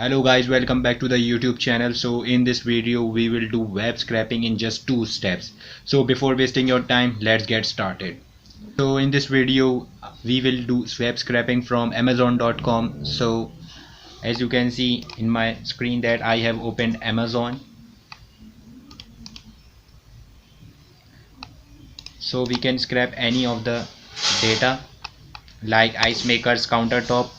Hello guys, welcome back to the YouTube channel. So in this video we will do web scraping in just 2 steps. So before wasting your time, let's get started. So in this video we will do web scraping from amazon.com. So as you can see in my screen that I have opened Amazon. So we can scrap any of the data like ice makers countertop.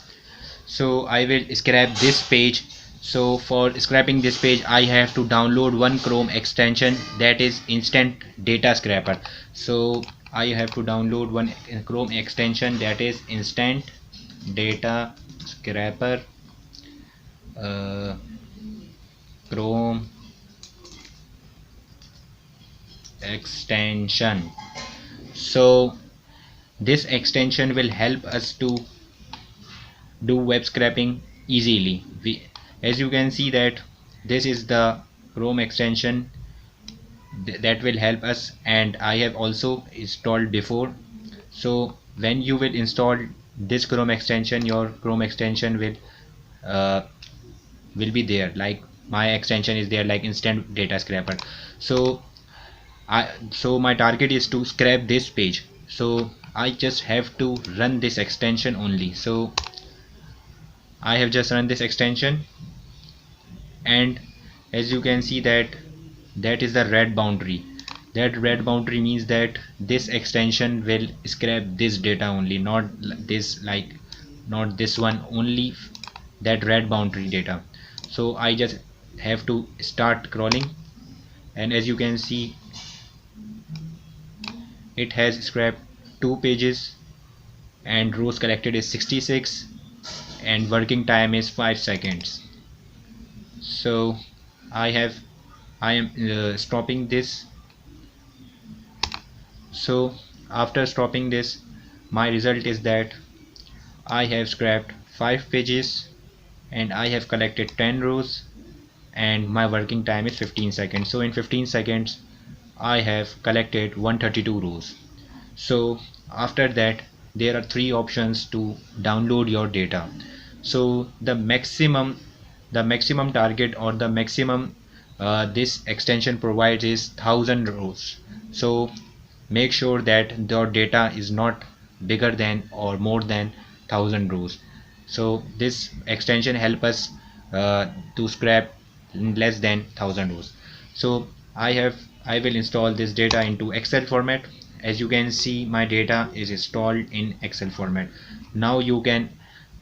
So I will scrap this page. So for scrapping this page I have to download one Chrome extension, that is instant data scraper. So I have to download one Chrome extension, that is instant data scraper, uh, Chrome extension. So this extension will help us to do web scraping easily. As you can see that this is the Chrome extension that will help us, and I have also installed before. So when you will install this Chrome extension, your Chrome extension uh, will be there, like my extension is there, like instant data scraper. So my target is to scrap this page, so I just have to run this extension only. So I have just run this extension, and as you can see that is the red boundary. That red boundary means that this extension will scrap this data only, not this, like not this one, only that red boundary data. So I just have to start crawling, and as you can see it has scrapped 2 pages, and rows collected is 66, and working time is 5 seconds. So I am stopping this. So after stopping this, my result is that I have scrapped 5 pages and I have collected 10 rows, and my working time is 15 seconds. So in 15 seconds I have collected 132 rows. So after that there are 3 options to download your data. So the maximum target, or the maximum this extension provides, is 1000 rows. So make sure that your data is not bigger than or more than 1000 rows. So this extension help us to scrap less than 1000 rows. So I will install this data into Excel format. As you can see, my data is installed in Excel format. Now you can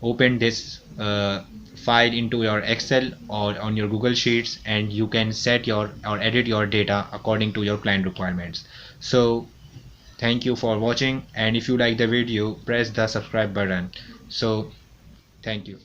open this file into your Excel or on your Google Sheets, and you can set your or edit your data according to your client requirements. So thank you for watching, and if you like the video, press the subscribe button. So thank you.